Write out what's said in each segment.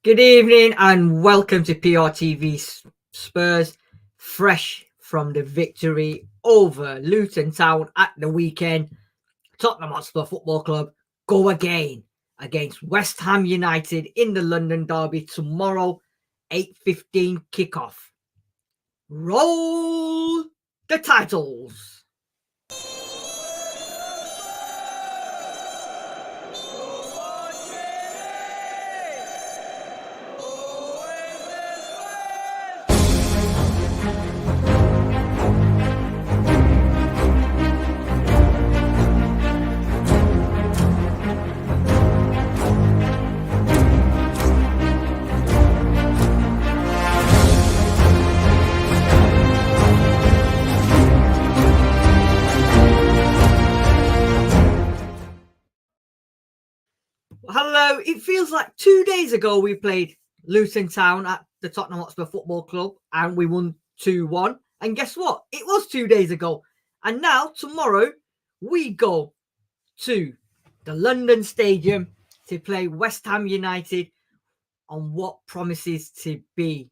Good evening and welcome to PRTV Spurs, fresh from the victory over Luton Town at the weekend. Tottenham Hotspur Football Club go again against West Ham United in the London derby tomorrow, 8:15 kickoff. Roll the titles. Hello, it feels like 2 days ago we played Luton Town at the Tottenham Hotspur Football Club and we won 2-1. And guess what? It was 2 days ago. And now, tomorrow, we go to the London Stadium to play West Ham United on what promises to be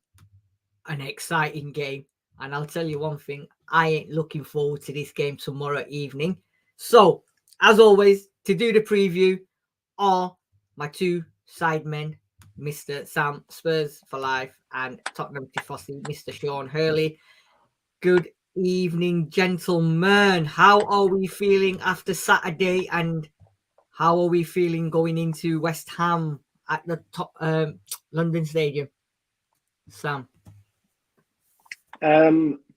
an exciting game. And I'll tell you one thing, I ain't looking forward to this game tomorrow evening. So, as always, to do the preview are my two sidemen, Mr. Sam Spurs for Life and Tottenham Tifosi, Mr. Sean Hurley. Good evening, gentlemen. How are we feeling after Saturday, and how are we feeling going into West Ham at the London Stadium? Sam.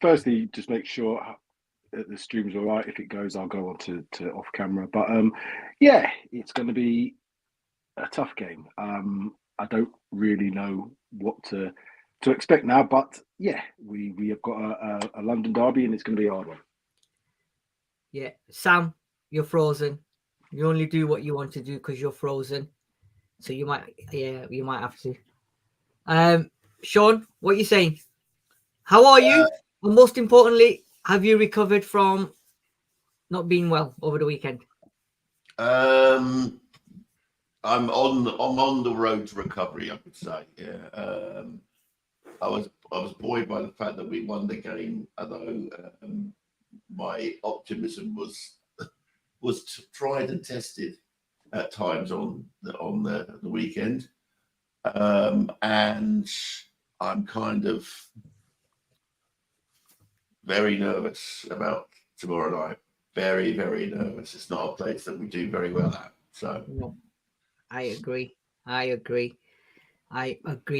Firstly, just make sure that the stream's all right. If it goes, I'll go on to off camera. But yeah, it's going to be a tough game. I don't really know what to expect now, but yeah, we have got a London derby, and it's going to be a hard one. Yeah, Sam, you're frozen. You only do what you want to do because you're frozen. So you might have to. Sean, what are you saying? How are you? And most importantly, have you recovered from not being well over the weekend? I'm on the road to recovery, I would say. Yeah. I was buoyed by the fact that we won the game, although my optimism was tried and tested at times on the weekend, and I'm kind of very nervous about tomorrow night. Very, very nervous. It's not a place that we do very well at. So. No, I agree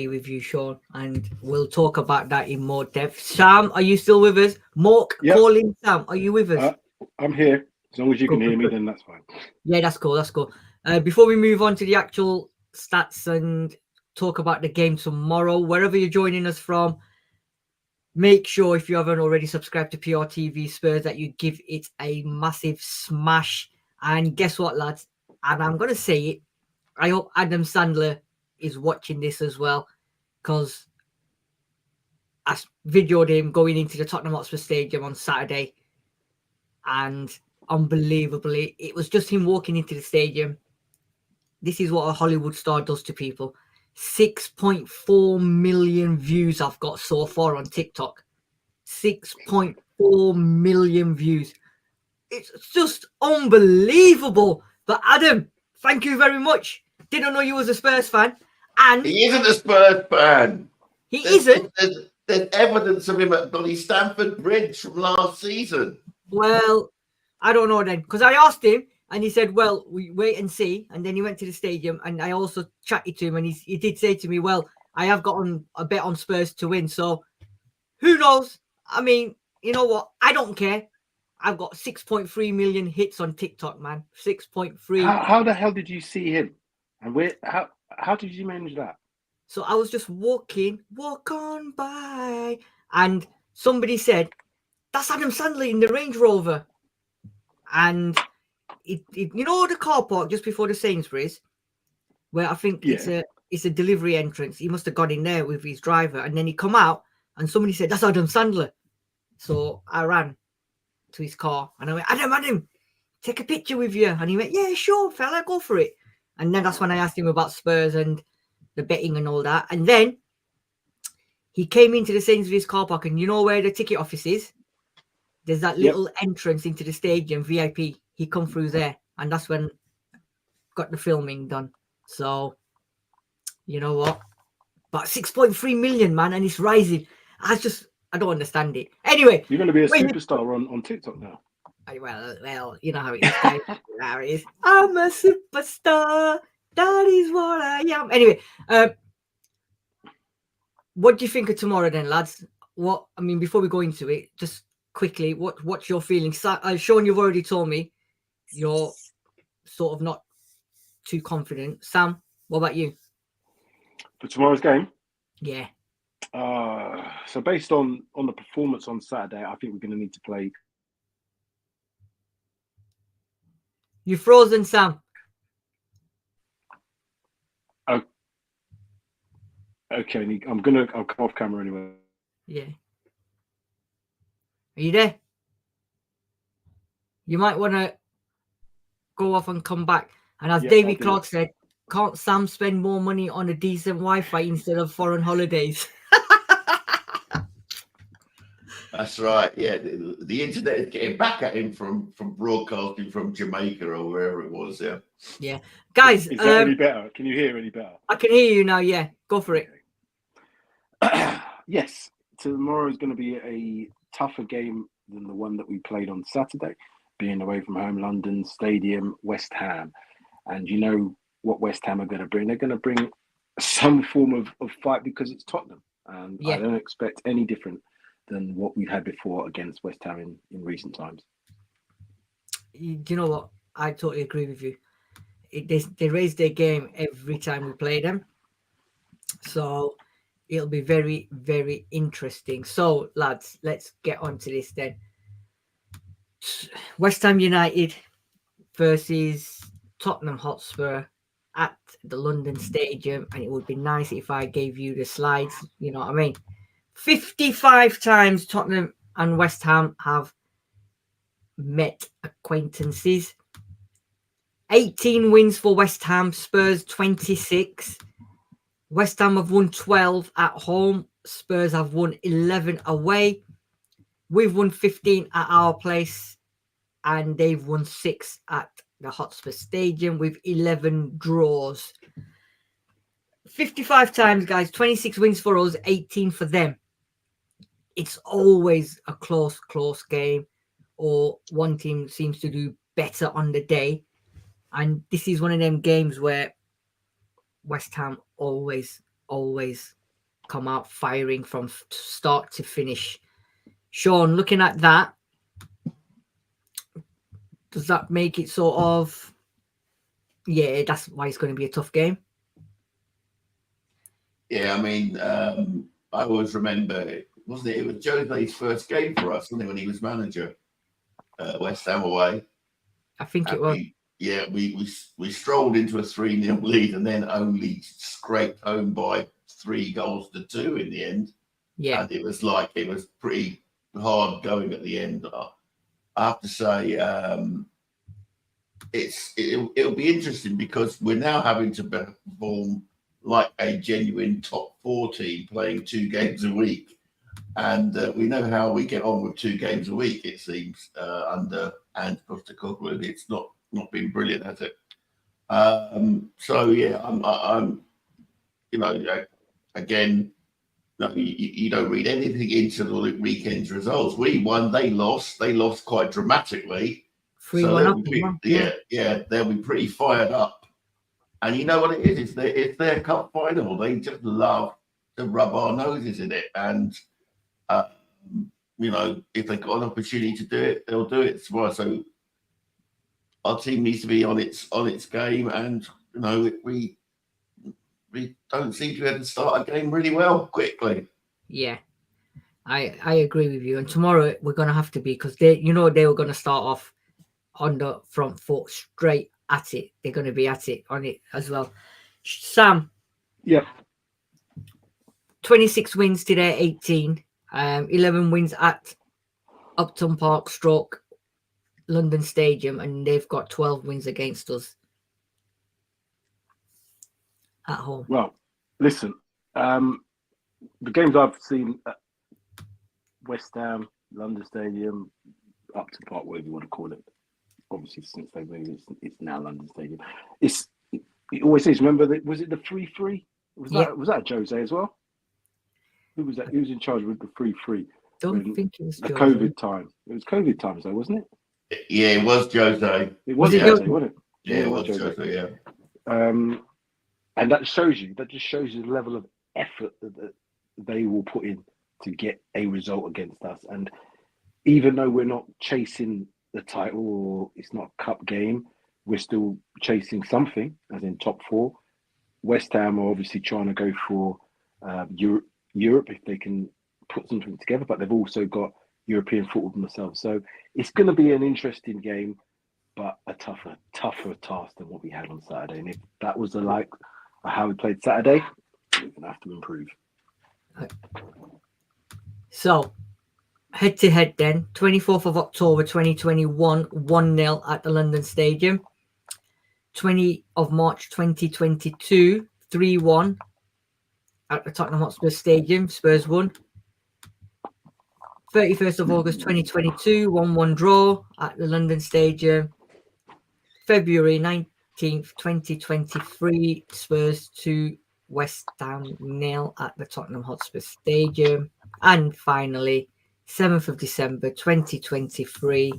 with you, Sean, and we'll talk about that in more depth. Sam, are you still with us? Mark, Yep. calling Sam, are you with us? I'm here. As long as you can hear me, then that's fine. Yeah, that's cool. Before we move on to the actual stats and talk about the game tomorrow, wherever you're joining us from, make sure, if you haven't already subscribed to PRTV Spurs, that you give it a massive smash. And guess what, lads? And I'm going to say it, I hope Adam Sandler is watching this as well, because I videoed him going into the Tottenham Hotspur Stadium on Saturday, and unbelievably, it was just him walking into the stadium. This is what a Hollywood star does to people. 6.4 million views I've got so far on TikTok. 6.4 million views. It's just unbelievable. But Adam, thank you very much. Didn't know you was a Spurs fan. And he isn't a Spurs fan. Isn't. There's evidence of him at bloody Stamford Bridge from last season. Well, I don't know then, because I asked him and he said, well, we wait and see. And then he went to the stadium, and I also chatted to him, and he did say to me, well, I have gotten a bet on Spurs to win. So who knows? I mean, you know what? I don't care. I've got 6.3 million hits on TikTok, man. 6.3. How the hell did you see him? And how did you manage that? So I was just walk on by, and somebody said, that's Adam Sandler in the Range Rover. And you know the car park just before the Sainsbury's, where I think it's a delivery entrance. He must have got in there with his driver, and then he come out, and somebody said, that's Adam Sandler. So I ran to his car, and I went, Adam, take a picture with you. And he went, yeah, sure, fella, go for it. And then that's when I asked him about Spurs and the betting and all that. And then he came into the Sainsbury's car park, and you know where the ticket office is? There's that little entrance into the stadium, VIP. He come through there, and that's when got the filming done. So, you know what? But 6.3 million, man, and it's rising. I don't understand it. Anyway, you're going to be a superstar on TikTok now. Well, you know how it is, guys. How it is. I'm a superstar. That is what I am. Anyway, what do you think of tomorrow then, lads? Before we go into it, just quickly, what's your feeling? Sean, you've already told me you're sort of not too confident. Sam, what about you? For tomorrow's game? Yeah. So based on the performance on Saturday, I think we're going to need to play. You frozen, Sam? Oh, okay, I'll come off camera anyway. Yeah. Are you there? You might want to go off and come back. And as Davy Clark said, can't Sam spend more money on a decent Wi-Fi instead of foreign holidays? That's right. Yeah, the internet is getting back at him from broadcasting from Jamaica or wherever it was. Yeah. Yeah, guys. Is that any better? Can you hear any better? I can hear you now. Yeah, go for it. Yes, tomorrow is going to be a tougher game than the one that we played on Saturday, being away from home, London Stadium, West Ham, and you know what West Ham are going to bring. They're going to bring some form of fight because it's Tottenham, and I don't expect any different than what we've had before against West Ham in recent times. You know what? I totally agree with you. They raise their game every time we play them. So it'll be very, very interesting. So, lads, let's get on to this then. West Ham United versus Tottenham Hotspur at the London Stadium. And it would be nice if I gave you the slides. You know what I mean? 55 times Tottenham and West Ham have met acquaintances. 18 wins for West Ham, Spurs 26. West Ham have won 12 at home. Spurs have won 11 away. We've won 15 at our place, and they've won 6 at the Hotspur Stadium with 11 draws. 55 times, guys. 26 wins for us, 18 for them. It's always a close game, or one team seems to do better on the day. And this is one of them games where West Ham always come out firing from start to finish. Sean, looking at that, does that make it sort of, yeah, that's why it's going to be a tough game? Yeah, I mean, I always remember, wasn't it? It was Jodi's first game for us, wasn't it, when he was manager? West Ham away. I think it was. We strolled into a 3-0 lead and then only scraped home by 3-2 in the end. Yeah. And it was pretty hard going at the end. I have to say, it'll be interesting because we're now having to perform like a genuine top 4 team playing 2 games a week. And we know how we get on with 2 games a week, it seems, under Ange Postecoglou. It's not been brilliant, has it? So yeah, I'm you know, again, no, you don't read anything into the weekend's results. We won, they lost quite dramatically. 3-1 so they'll be pretty fired up. And you know what it is? It's their cup final. They just love to rub our noses in it. And you know, if they've got an opportunity to do it, they'll do it tomorrow. So our team needs to be on its game, and you know, we don't seem to be able to start a game really well quickly. Yeah, I agree with you. And tomorrow we're gonna have to be, because they were gonna start off on the front foot, straight at it. They're gonna be at it on it as well. Sam. Yeah. 26 wins today, 18. 11 wins at Upton Park / London Stadium, and they've got 12 wins against us at home. Well, Listen, the games I've seen at West Ham, London Stadium, Upton Park, whatever you want to call it. Obviously, since they moved, it's now London Stadium. It always is. Remember, was it the 3-3? Was that Jose as well? Who was that? Who was in charge with the 3-3? Don't think it was the Jose. COVID time. It was COVID times, though, wasn't it? Yeah, it was Jose. It was Jose, wasn't it? Yeah, it was Jose. Yeah. And that just shows you the level of effort that they will put in to get a result against us. And even though we're not chasing the title or it's not a cup game, we're still chasing something, as in top four. West Ham are obviously trying to go for Europe if they can put something together, but they've also got European football themselves. So it's going to be an interesting game, but a tougher task than what we had on Saturday. And if that was how we played Saturday, we're going to have to improve. So, head-to-head then, 24th of October 2021, 1-0 at the London Stadium. 20th of March 2022, 3-1 at the Tottenham Hotspur Stadium. Spurs won. 31st of August 2022, 1-1 draw at the London Stadium. February 19th, 2023, Spurs 2, West Ham 0 at the Tottenham Hotspur Stadium. And finally, 7th of December 2023,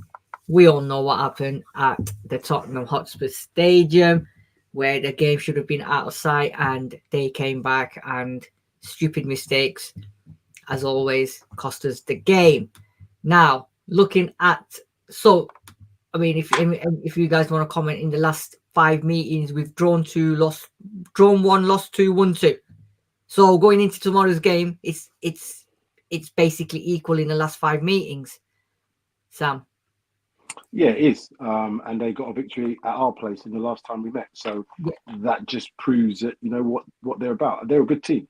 we all know what happened at the Tottenham Hotspur Stadium, where the game should have been out of sight and they came back and stupid mistakes, as always, cost us the game. Now, looking at... So, I mean, if you guys want to comment, in the last 5 meetings, we've drawn 2, drawn 1, lost 2, won 2. So going into tomorrow's game, it's basically equal in the last 5 meetings. Sam. Yeah, it is. And they got a victory at our place in the last time we met. So that just proves that, you know, what they're about. They're a good team.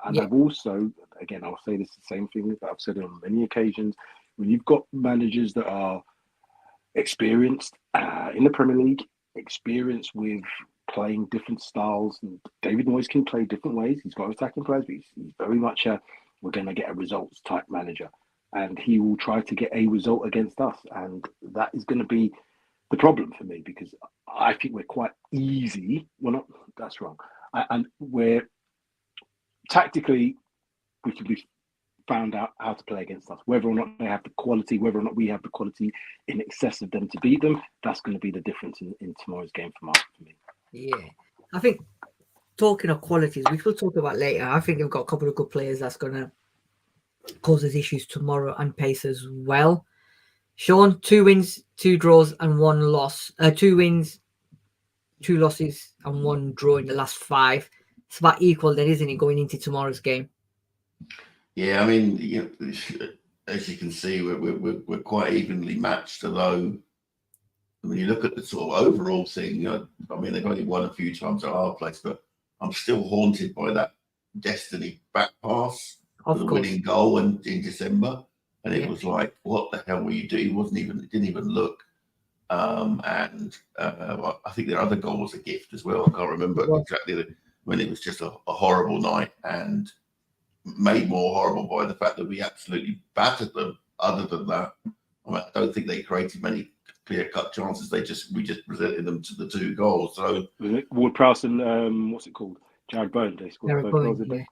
And they've also, again, I'll say this the same thing that I've said on many occasions, when you've got managers that are experienced in the Premier League, experienced with playing different styles, and David Moyes can play different ways. He's got attacking players, but he's very much we're going to get a results type manager, and he will try to get a result against us, and that is going to be the problem for me, because I think we're quite easy. Well, not that's wrong, and we're tactically we can be found out how to play against us. Whether or not they have the quality, whether or not we have the quality in excess of them to beat them, that's going to be the difference in tomorrow's game for me. Yeah, I think talking of qualities, which we'll talk about later, I think they've got a couple of good players that's going to cause us issues tomorrow and pace as well. Sean, 2 wins, 2 draws and 1 loss. 2 wins, 2 losses and 1 draw in the last 5. It's about equal then, isn't it, going into tomorrow's game? Yeah, I mean, you know, as you can see, we're quite evenly matched. Although, when you look at the sort of overall thing, I mean, they've only won a few times at our place, but I'm still haunted by that Destiny back pass for the winning goal in December, and it was like, what the hell were you doing? It didn't even look. I think their other goal was a gift as well. I can't remember exactly when it was just a horrible night, and made more horrible by the fact that we absolutely battered them. Other than that, I don't think they created many clear-cut chances. We just presented them to the 2 goals. So Ward-Prowse and what's it called? Jared Bowen. They scored both goals.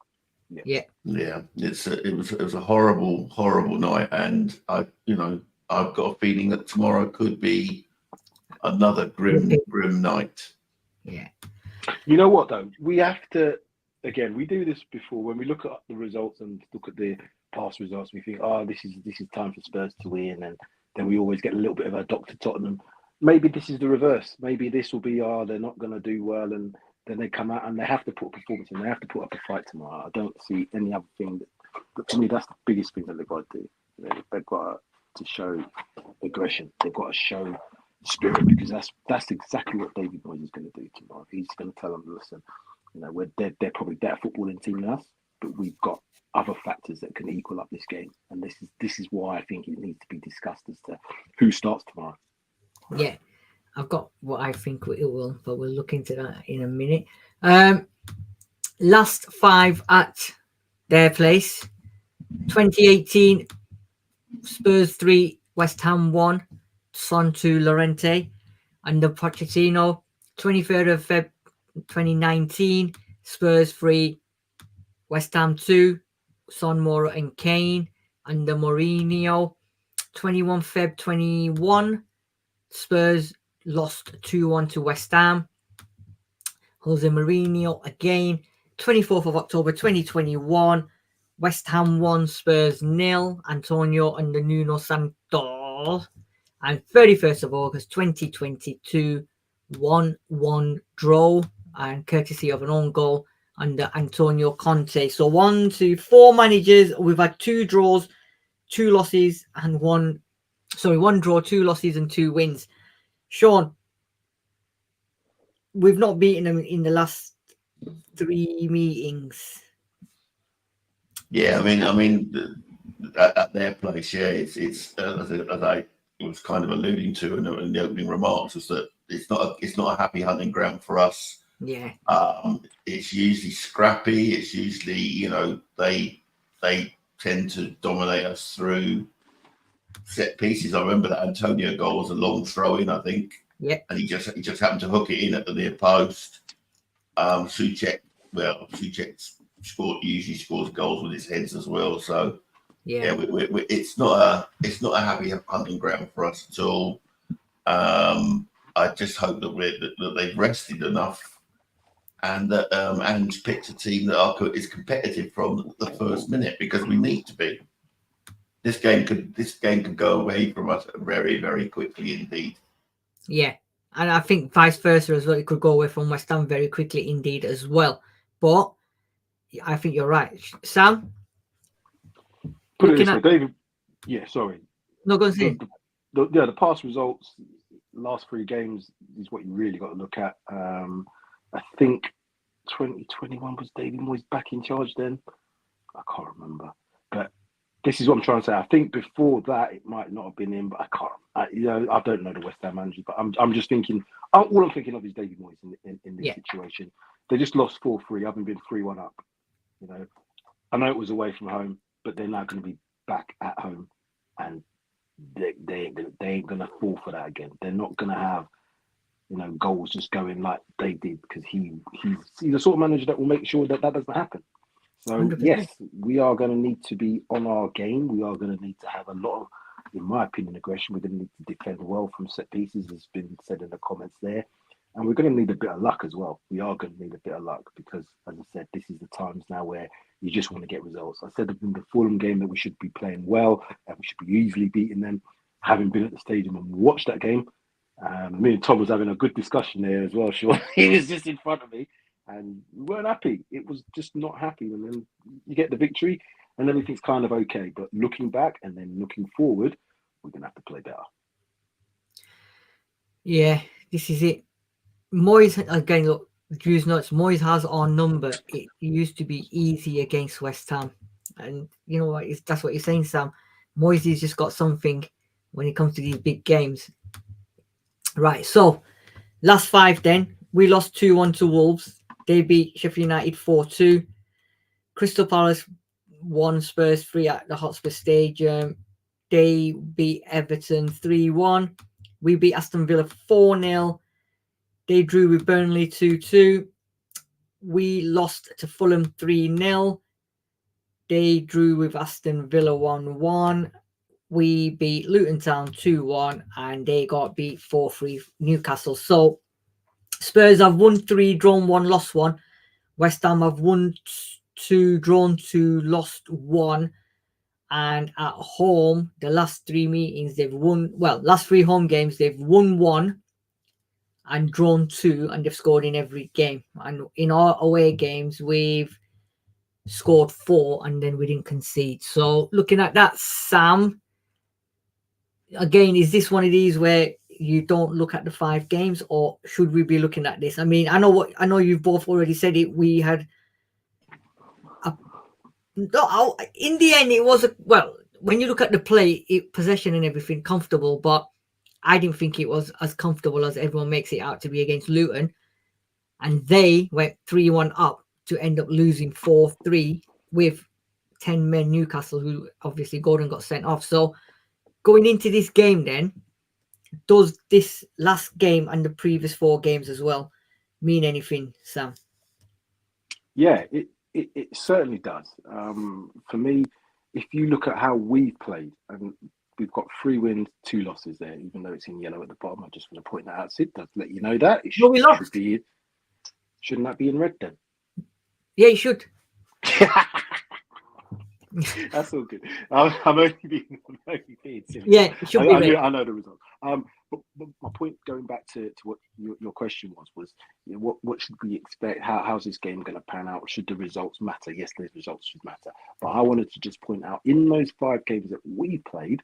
Yeah. It was a horrible night, and I've got a feeling that tomorrow could be another grim night. Yeah. You know what though? We have to. Again, we do this before when we look at the results and look at the past results. We think, this is time for Spurs to win, and then we always get a little bit of a Dr. Tottenham. Maybe this is the reverse. Maybe this will be, they're not going to do well, and then they come out and they have to put a performance in. They have to put up a fight tomorrow. I don't see any other thing. But to me, that's the biggest thing that they've got to do. They've got to show aggression. They've got to show spirit, because that's exactly what David Moyes is going to do tomorrow. He's going to tell them, listen, you know, they're probably better footballing team than us, but we've got other factors that can equal up this game, and this is why I think it needs to be discussed as to who starts tomorrow. Yeah, I've got what I think it will, but we'll look into that in a minute. last 5 at their place. 2018, Spurs 3, West Ham 1, Son 2, Llorente under Pochettino. 23rd of Feb 2019, Spurs 3, West Ham 2, Son, Mora and Kane under Mourinho. 21 Feb 21, Spurs lost 2-1 to West Ham. Jose Mourinho again. 24th of October 2021, West Ham 1, Spurs 0, Antonio under Nuno Santos. And 31st of August 2022, 1-1 draw, and courtesy of an own goal under Antonio Conte. So 1, 2, 4 managers. We've had 2 draws, 2 losses, and 1 draw, 2 losses, and 2 wins. Sean, we've not beaten them in the last 3 meetings. Yeah, I mean, at their place, yeah, it's as I was kind of alluding to in the opening remarks, was that it's not a happy hunting ground for us. Yeah. It's usually scrappy. It's usually, they tend to dominate us through set pieces. I remember that Antonio goal was a long throw in, I think. Yeah. And he just happened to hook it in at the near post. Souček usually scores goals with his heads as well. So yeah, it's not a happy hunting ground for us at all. I just hope that they've rested enough and that and picked a team that is competitive from the first minute, because we need to be. This game could go away from us very, very quickly indeed. Yeah, and I think vice versa as well. It could go away from West Ham very quickly indeed as well. But I think you're right, Sam. Put it this way, David. Yeah, sorry. No, go and say. The past results, last 3 games is what you really got to look at. I think 2021 was David Moyes back in charge then. I can't remember, but this is what I'm trying to say. I think before that it might not have been him, but I can't. I don't know the West Ham manager, but I'm just thinking. All I'm thinking of is David Moyes in this situation. They just lost 4-3, having been 3-1 up. I know it was away from home, but they're now going to be back at home, and they ain't going to fall for that again. They're not going to have goals just going like they did, because he's the sort of manager that will make sure that doesn't happen. So 100%. Yes, we are going to need to be on our game. We are going to need to have a lot of, in my opinion, aggression. We're going to need to defend well from set pieces, as has been said in the comments there. And we're going to need a bit of luck as well. We are going to need a bit of luck because, as I said, this is the times now where you just want to get results. I said in the Fulham game that we should be playing well and we should be easily beating them. Having been at the stadium and watched that game, me and Tom was having a good discussion there as well, Sean. He was just in front of me and we weren't happy. It was just not happy. And then you get the victory and everything's kind of okay. But looking back and then looking forward, we're going to have to play better. Yeah, this is it. Moyes, again, look, Drew's notes, Moyes has our number. It used to be easy against West Ham. And you know what? That's what you're saying, Sam. Moyes has just got something when it comes to these big games. Right, so last 5 then. We lost 2-1 to Wolves. They beat Sheffield United 4-2. Crystal Palace 1, Spurs 3 at the Hotspur Stadium. They beat Everton 3-1. We beat Aston Villa 4-0. They drew with Burnley 2-2. We lost to Fulham 3-0. They drew with Aston Villa 1-1. We beat Luton Town 2-1. And they got beat 4-3 Newcastle. So Spurs have won 3, drawn 1, lost 1. West Ham have won 2, drawn 2, lost 1. And at home, the last 3 meetings, they've won. Well, last 3 home games, they've won 1. And drawn 2, and they've scored in every game. And in our away games, we've scored 4, and then we didn't concede. So looking at that, Sam, again, is this one of these where you don't look at the 5 games, or should we be looking at this? I mean, I know you've both already said it. We had in the end, it was when you look at the play, possession and everything, comfortable, but I didn't think it was as comfortable as everyone makes it out to be against Luton. And they went 3-1 up to end up losing 4-3 with 10 men Newcastle, who obviously Gordon got sent off. So going into this game then, does this last game and the previous 4 games as well mean anything, Sam? Yeah, it certainly does. For me, if you look at how we've played, and we've got 3 wins, 2 losses there, even though it's in yellow at the bottom. I just want to point that out, Sid, to let you know that. It We lost. Shouldn't that be in red then? Yeah, you should. That's all good. I'm only being silly. Yeah, it should be red. I know the result. But my point, going back to what your question was you know, what should we expect? How's this game going to pan out? Should the results matter? Yes, the results should matter. But I wanted to just point out, in those 5 games that we played,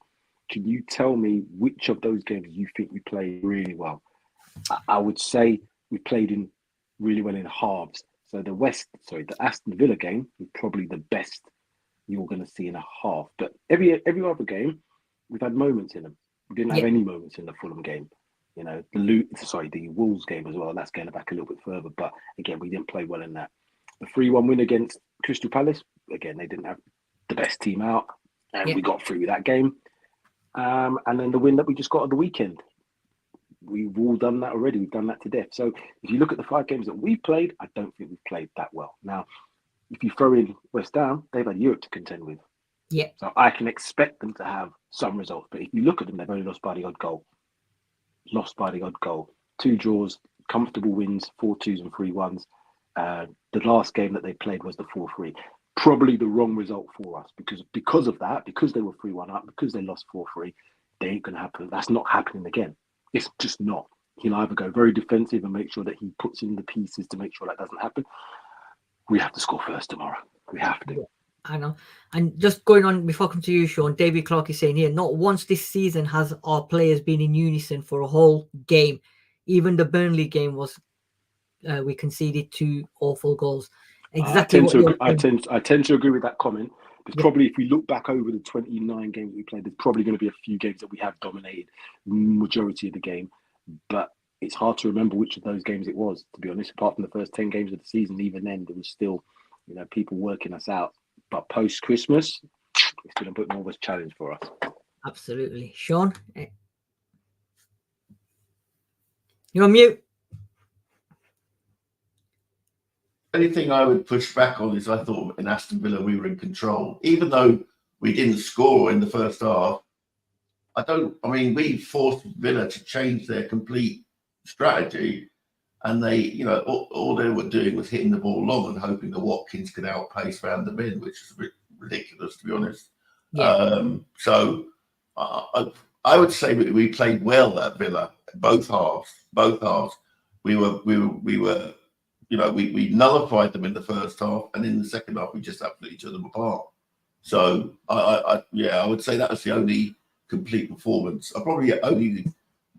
can you tell me which of those games you think we played really well? I would say we played in really well in halves. So the Aston Villa game was probably the best you're going to see in a half. But every other game, we've had moments in them. We didn't have any moments in the Fulham game. You know, the Wolves game as well. That's going back a little bit further. But again, we didn't play well in that. The 3-1 win against Crystal Palace, again, they didn't have the best team out. And we got through that game. And then the win that we just got on the weekend. We've all done that already. We've done that to death. So if you look at the 5 games that we played, I don't think we've played that well. Now, if you throw in West Ham, they've had Europe to contend with. Yeah. So I can expect them to have some results. But if you look at them, they've only lost by the odd goal. 2 draws, comfortable wins, 4-2s and 3-1s. The last game that they played was the 4-3. Probably the wrong result for us because of that, because they were 3-1 up, because they lost 4-3, they ain't going to happen. That's not happening again. It's just not. He'll either go very defensive and make sure that he puts in the pieces to make sure that doesn't happen. We have to score first tomorrow. We have to. Yeah, I know. And just going on before I come to you, Sean, David Clark is saying here, not once this season has our players been in unison for a whole game. Even the Burnley game was, we conceded 2 awful goals. Exactly. I tend to agree with that comment. Because probably if we look back over the 29 games we played, there's probably going to be a few games that we have dominated majority of the game. But it's hard to remember which of those games it was, to be honest. Apart from the first 10 games of the season, even then, there was still, people working us out. But post-Christmas, it's been a bit more of a challenge for us. Absolutely. Sean? You're on mute. Anything I would push back on is I thought in Aston Villa we were in control. Even though we didn't score in the first half, we forced Villa to change their complete strategy, and they, all they were doing was hitting the ball long and hoping that Watkins could outpace Van der Ven, which is a bit ridiculous, to be honest. Yeah. So I would say we played well at Villa, both halves. We nullified them in the first half, and in the second half we just absolutely tore them apart. So I would say that was the only complete performance. Probably only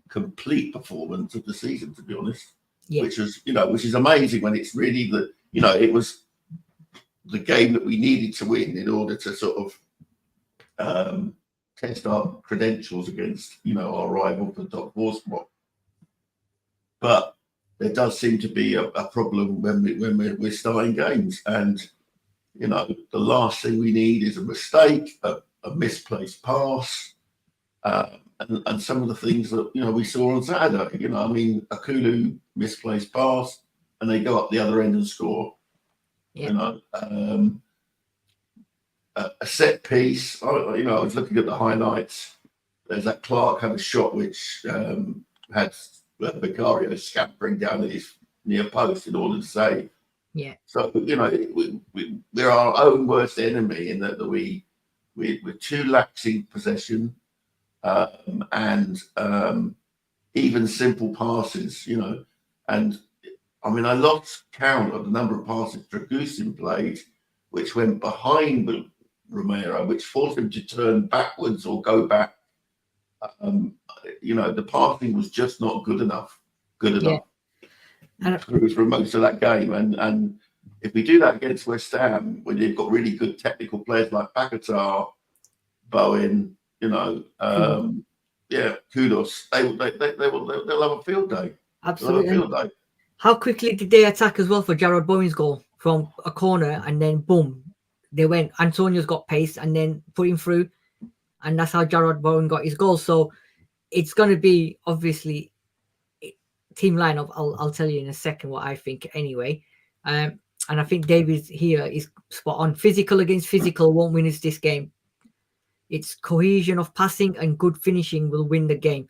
complete performance of the season, to be honest. Yeah. Which is amazing when it's really it was the game that we needed to win in order to sort of test our credentials against our rival for the top 4 spot. But there does seem to be a problem when we're starting games, and the last thing we need is a mistake, a misplaced pass, and some of the things that we saw on Saturday. A Kulu misplaced pass, and they go up the other end and score. Yeah. A set piece. I was looking at the highlights. There's that Clark had a shot which had Vicario scampering down at his near post in order to save. Yeah. So we're our own worst enemy in that we're too lax in possession, and even simple passes. And I lost count of the number of passes Dragusin played, which went behind Romero, which forced him to turn backwards or go back. The passing was just not good enough. Yeah. For most of that game, and if we do that against West Ham, when they've got really good technical players like Paquetá, Bowen, Kudos, they'll have a field day. Absolutely. How quickly did they attack as well for Jarrod Bowen's goal? from a corner, and then boom, they went. Antonio's got pace, and then put him through, and that's how Jarrod Bowen got his goal. So it's going to be obviously team lineup. I'll tell you in a second what I think anyway. And I think Davies here is spot on. Physical against physical won't win us this game. It's cohesion of passing and good finishing will win the game.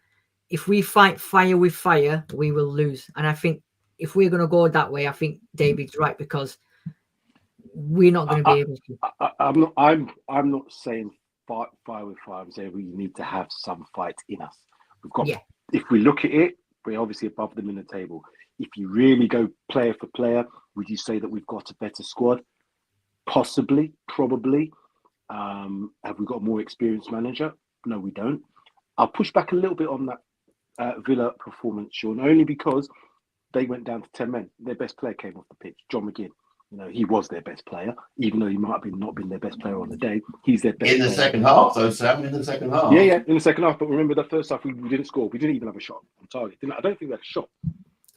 If we fight fire with fire, we will lose. And I think if we're going to go that way, I think David's right, because we're not going to be able to. I'm not saying fight fire with fire. I'm saying we need to have some fight in us. We've got. Yeah. If we look at it, we're obviously above them in the table. If you really go player for player, would you say that we've got a better squad? Possibly, probably. Have we got a more experienced manager? No, we don't. I'll push back a little bit on that Villa performance, Sean, only because they went down to 10 men. Their best player came off the pitch, John McGinn. You know, he was their best player, even though he might have not been their best player on the day. He's their best in the player. second half, though, Sam. In the second half. Yeah, in the second half. But remember, the first half we didn't score. We didn't even have a shot on target. I don't think we had a shot.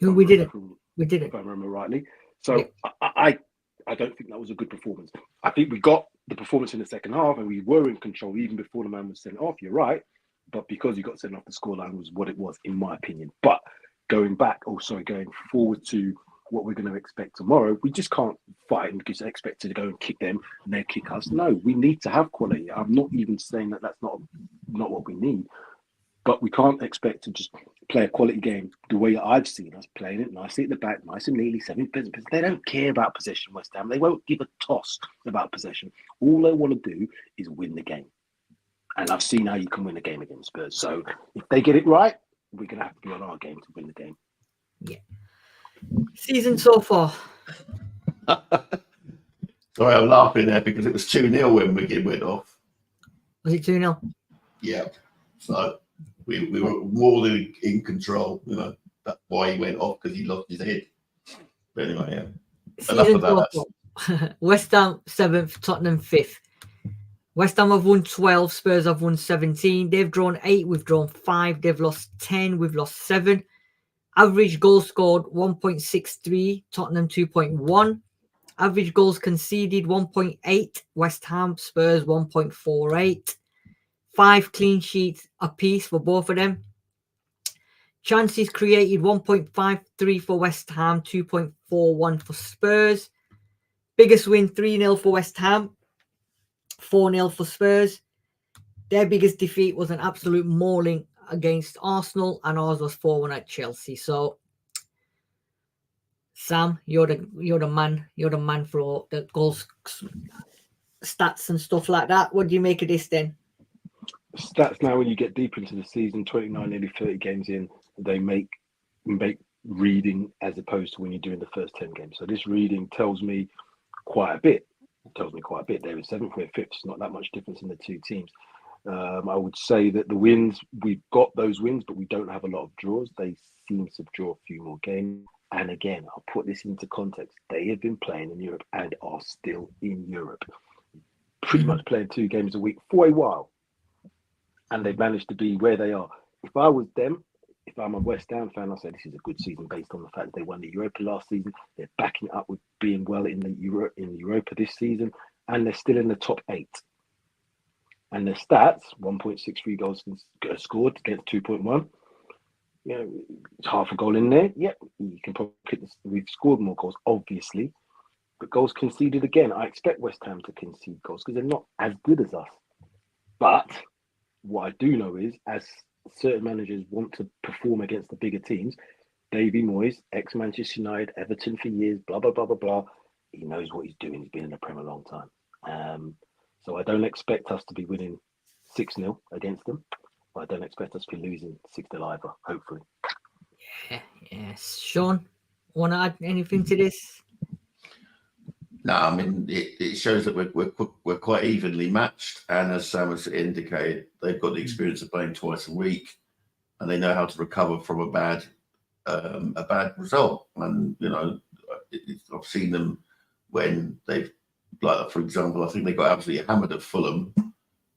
We didn't. We didn't. If I remember rightly. So yeah. I don't think that was a good performance. I think we got the performance in the second half, and we were in control even before the man was sent off. You're right, but because he got sent off, the scoreline was what it was, in my opinion. But going forward to what we're going to expect tomorrow, we just can't fight and just expect to go and kick them and they kick us. No, we need to have quality. I'm not even saying that that's not what we need, but we can't expect to just play a quality game the way I've seen us playing it, nicely at the back, nice and neatly, 70%. They don't care about possession, West Ham. They won't give a toss about possession. All they want to do is win the game. And I've seen how you can win a game against Spurs. So if they get it right, we're going to have to be on our game to win the game. Yeah. Season so far. Sorry, I'm laughing there because it was 2-0 when McGinn went off. Was it 2-0? Yeah. So we were more than in control. You know, that's why he went off, because he lost his head. But anyway, yeah. Enough of that. West Ham 7th, Tottenham 5th. West Ham have won 12, Spurs have won 17. They've drawn 8, we've drawn 5. They've lost 10, we've lost 7. Average goals scored 1.63, Tottenham 2.1. Average goals conceded 1.8, West Ham, Spurs 1.48. 5 clean sheets apiece for both of them. Chances created 1.53 for West Ham, 2.41 for Spurs. Biggest win 3-0 for West Ham, 4-0 for Spurs. Their biggest defeat was an absolute mauling against Arsenal, and ours was 4-1 at Chelsea. So, Sam, you're the man for all the goals, stats, and stuff like that. What do you make of this then? Stats now, when you get deep into the season, 29, nearly 30 games in, they make reading as opposed to when you're doing the first 10 games. So this reading tells me quite a bit. There is 7th, we're 5th. It's not that much difference in the two teams. I would say that the wins, we've got those wins, but we don't have a lot of draws. They seem to draw a few more games. And again, I'll put this into context. They have been playing in Europe and are still in Europe. Pretty much playing 2 games a week for a while. And they've managed to be where they are. If I was them, if I'm a West Ham fan, I'd say this is a good season based on the fact that they won the Europa last season. They're backing it up with being well in the Europa this season. And they're still in the top 8. And their stats, 1.63 goals scored against 2.1. You know, half a goal in there. Yep, you can probably we've scored more goals, obviously. But goals conceded again. I expect West Ham to concede goals because they're not as good as us. But what I do know is, as certain managers want to perform against the bigger teams, Davy Moyes, ex-Manchester United, Everton for years, blah, blah, blah, blah, blah. He knows what he's doing. He's been in the Premier a long time. So I don't expect us to be winning 6-0 against them. But I don't expect us to be losing 6-0 either, hopefully. Yes. Sean, want to add anything to this? No, I mean, it shows that we're quite evenly matched. And as Sam has indicated, they've got the experience of playing twice a week, and they know how to recover from a bad result. And, you know, I've seen them when they've, like, for example, I think they got absolutely hammered at Fulham,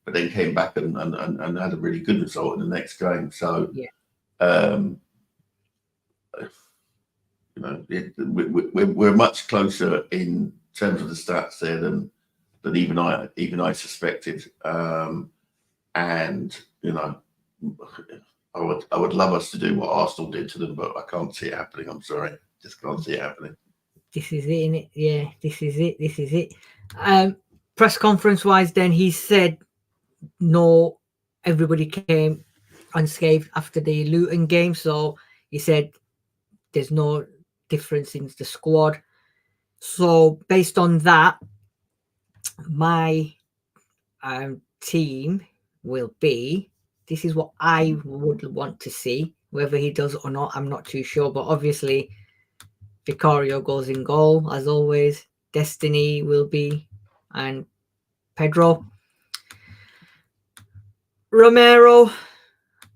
but then came back and had a really good result in the next game. So, you We're much closer in terms of the stats there than even I suspected. And I would love us to do what Arsenal did to them, but I can't see it happening. I'm sorry, just can't see it happening. This is it, innit? Yeah, this is it. Press conference wise, then he said no, everybody came unscathed after the Luton game. So he said there's no difference in the squad. So based on that, my team will be, this is what I would want to see. Whether he does or not, I'm not too sure. But obviously, Vicario goes in goal, as always. Destiny will be, and Pedro. Romero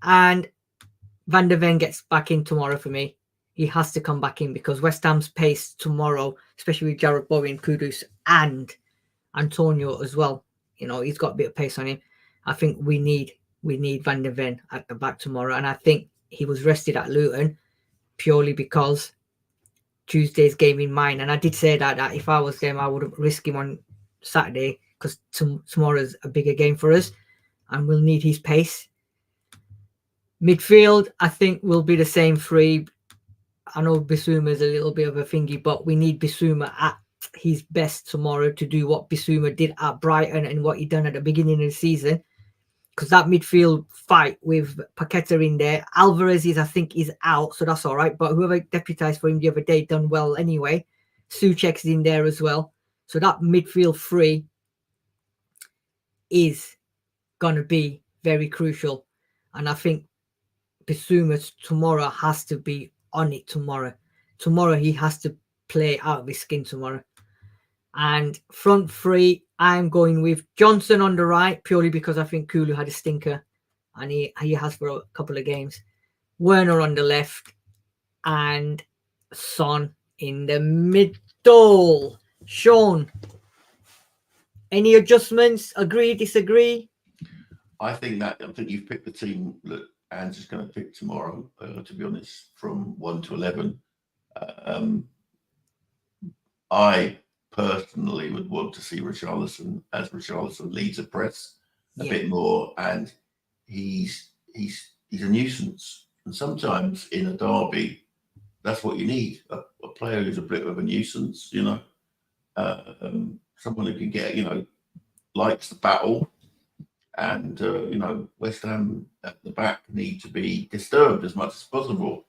and Van der Ven gets back in tomorrow for me. He has to come back in because West Ham's pace tomorrow, especially with Jarrod Bowen, Kudus, and Antonio as well. He's got a bit of pace on him. I think we need Van der Ven at the back tomorrow. And I think he was rested at Luton purely because Tuesday's game in mind. And I did say that if I was them, I would risk him on Saturday because tomorrow's a bigger game for us and we'll need his pace. Midfield, I think, will be the same three. I know Bissouma's a little bit of a thingy, but we need Bissouma at his best tomorrow to do what Bissouma did at Brighton and what he done at the beginning of the season. Because that midfield fight with Paqueta in there, Alvarez I think is out, so that's all right. But whoever deputised for him the other day done well anyway. Souček's in there as well. So that midfield three is going to be very crucial. And I think Bissouma tomorrow has to be on it tomorrow. Tomorrow he has to play out of his skin tomorrow. And front three, I'm going with Johnson on the right, purely because I think Kulu had a stinker. And he has for a couple of games. Werner on the left. And Son in the middle. Sean, any adjustments? Agree, disagree? I think you've picked the team that Anne's is going to pick tomorrow, to be honest, from 1 to 11. I personally would want to see Richarlison as Richarlison leads a press a bit more, and he's a nuisance. And sometimes in a derby, that's what you need, a player who's a bit of a nuisance, someone who can get, likes the battle. And West Ham at the back need to be disturbed as much as possible.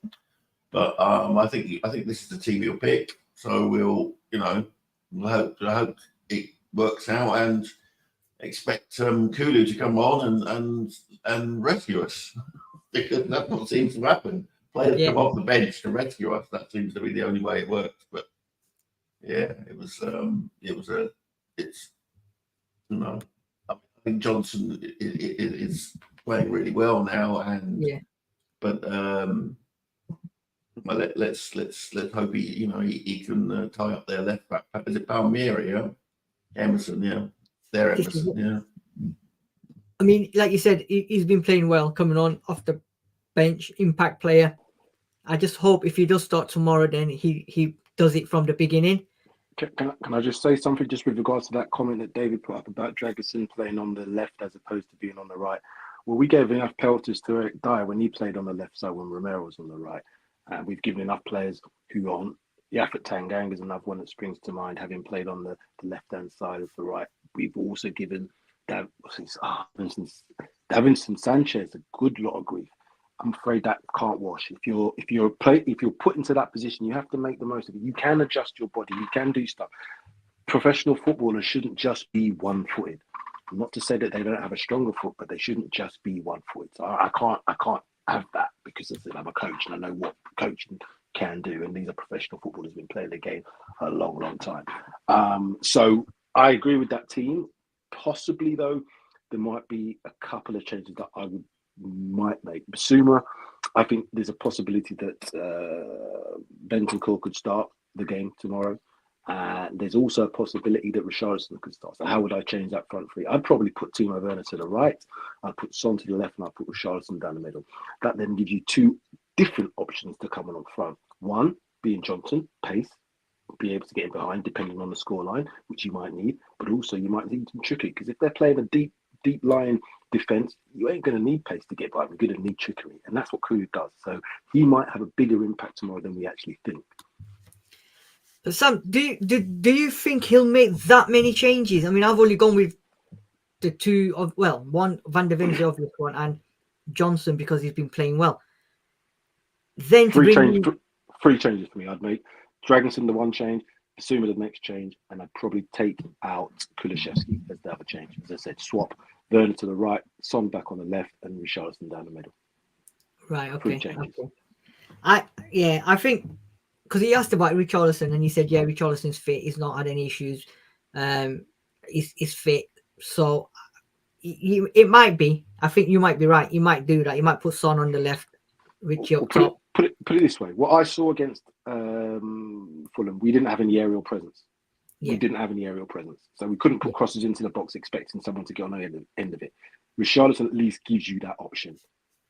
But I think this is the team you'll pick. So we'll hope it works out and expect Kulu to come on and rescue us, because that's what seems to happen. Players come off the bench to rescue us. That seems to be the only way it works. But yeah, I think Johnson is playing really well now, but let's hope he can tie up their left back. Is it Palmieri? Yeah, Emerson. Yeah, they're Emerson. Yeah. I mean, like you said, he's been playing well, coming on off the bench, impact player. I just hope if he does start tomorrow, then he does it from the beginning. Can I just say something just with regards to that comment that David put up about Dragusin playing on the left as opposed to being on the right? Well, we gave enough pelters to Eric Dyer when he played on the left side when Romero was on the right. And we've given enough players who aren't. Yafet Tanganga is another one that springs to mind, having played on the left-hand side of the right. We've also given Davinson Sanchez a good lot of grief. I'm afraid that can't wash. If you're put into that position, you have to make the most of it. You can adjust your body. You can do stuff. Professional footballers shouldn't just be one-footed. Not to say that they don't have a stronger foot, but they shouldn't just be one-footed. So I can't have that, because I'm a coach and I know what coaching can do. And these are professional footballers who've been playing the game a long, long time. So I agree with that team. Possibly though, there might be a couple of changes that I might make. Bissouma, I think there's a possibility that Bentancur could start the game tomorrow. There's also a possibility that Richarlison could start. So how would I change that front three? I'd probably put Timo Werner to the right. I'd put Son to the left, and I'd put Richarlison down the middle. That then gives you two different options to come on front. One, being Johnson, pace, be able to get in behind depending on the scoreline, which you might need, but also you might need some trickery, because if they're playing a deep line defense, you ain't going to need pace to get by. We're going to need trickery, and that's what Kulu does. So he might have a bigger impact tomorrow than we actually think. But Sam, do you think he'll make that many changes? I mean, I've only gone with the two of, well, one Van der Ven's the obvious one, and Johnson because he's been playing well. Then three changes for me. I'd make Dragonson the one change, Basuma the next change, and I'd probably take out Kulishevsky as the other change. As I said, swap Werner to the right, Son back on the left, and Richarlison down the middle. Right. Okay. 3 changes. Okay. I think because he asked about Richarlison and he said, yeah, Richarlison's fit. He's not had any issues. He's fit. So it might be. I think you might be right. You might do that. You might put Son on the left, Richie up top. Put it this way. What I saw against Fulham, we didn't have any aerial presence. Yeah. We didn't have any aerial presence. So we couldn't put crosses into the box expecting someone to get on the end of it. Richarlison at least gives you that option.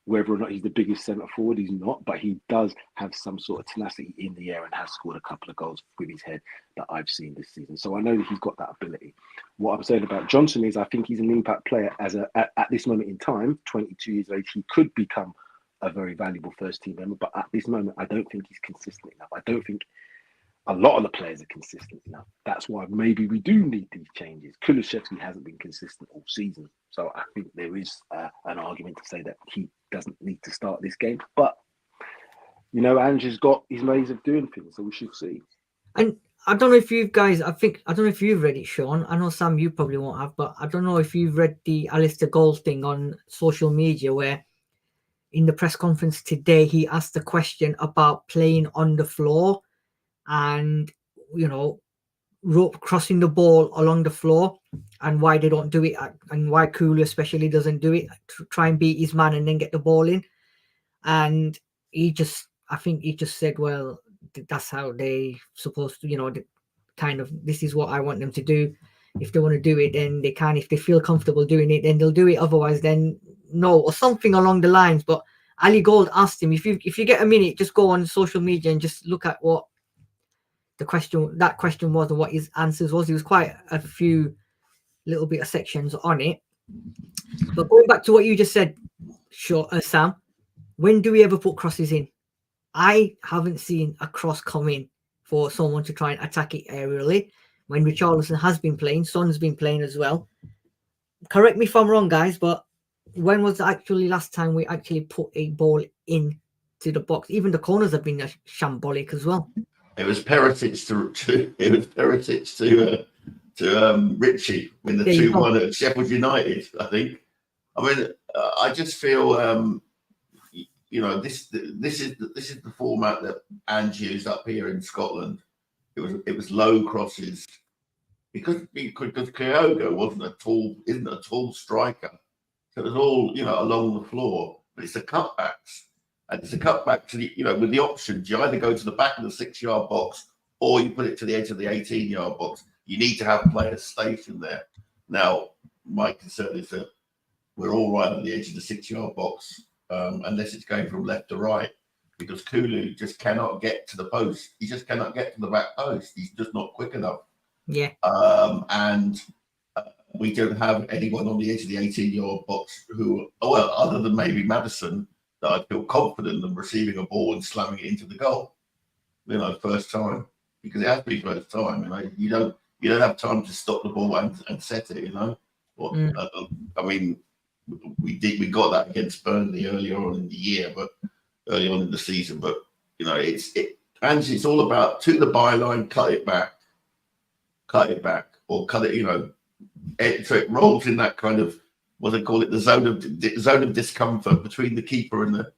Whether or not he's the biggest centre forward, he's not, but he does have some sort of tenacity in the air and has scored a couple of goals with his head that I've seen this season. So I know that he's got that ability. What I'm saying about Johnson is I think he's an impact player at this moment in time, 22 years of age, he could become a very valuable first team member, but at this moment, I don't think he's consistent enough. I don't think a lot of the players are consistent enough. That's why maybe we do need these changes. Kulishevsky hasn't been consistent all season. So I think there is an argument to say that he doesn't need to start this game. But, you know, Ange's got his ways of doing things, so we should see. And I don't know if you guys, I don't know if you've read it, Sean. I know, Sam, you probably won't have, but I don't know if you've read the Alistair Gold thing on social media where in the press conference today, he asked a question about playing on the floor and, you know, crossing the ball along the floor and why they don't do it and why Kulu especially doesn't do it to try and beat his man and then get the ball in. And I think he just said, well, that's how they supposed to, you know, this is what I want them to do. If they want to do it, then they can. If they feel comfortable doing it, then they'll do it. Otherwise, then no, or something along the lines. But Ali Gold asked him, if you get a minute, just go on social media and just look at what that question was and what his answers was. There was quite a few little bit of sections on it. But going back to what you just said, Sam, when do we ever put crosses in? I haven't seen a cross come in for someone to try and attack it aerially. When Richarlison has been playing, Son's been playing as well. Correct me if I'm wrong, guys, but when was actually last time we actually put a ball in to the box? Even the corners have been shambolic as well. It was Perisic to Richie when the 2-1 at Sheffield United, I think. I mean, I just feel, you know, this is the format that Ange used up here in Scotland. It was low crosses because Kyogo isn't a tall striker, so it was all, you know, along the floor. But it's the cutbacks. And it's a cutback to the, you know, with the options. You either go to the back of the 6-yard box or you put it to the edge of the 18-yard box. You need to have players stationed there. Now, my concern is that we're all right on the edge of the 6-yard box, unless it's going from left to right, because Kulu just cannot get to the post. He just cannot get to the back post. He's just not quick enough. Yeah. And we don't have anyone on the edge of the 18-yard box who, well, other than maybe Maddison, that I feel confident in receiving a ball and slamming it into the goal, you know, first time, because it has to be first time. You know, you don't have time to stop the ball and set it. You know, I mean, we got that against Burnley earlier on in the year, but early on in the season. But you know, it's all about to the byline, cut it back, or cut it. You know, so it rolls in that kind of, what they call it, the zone of discomfort between the keeper and the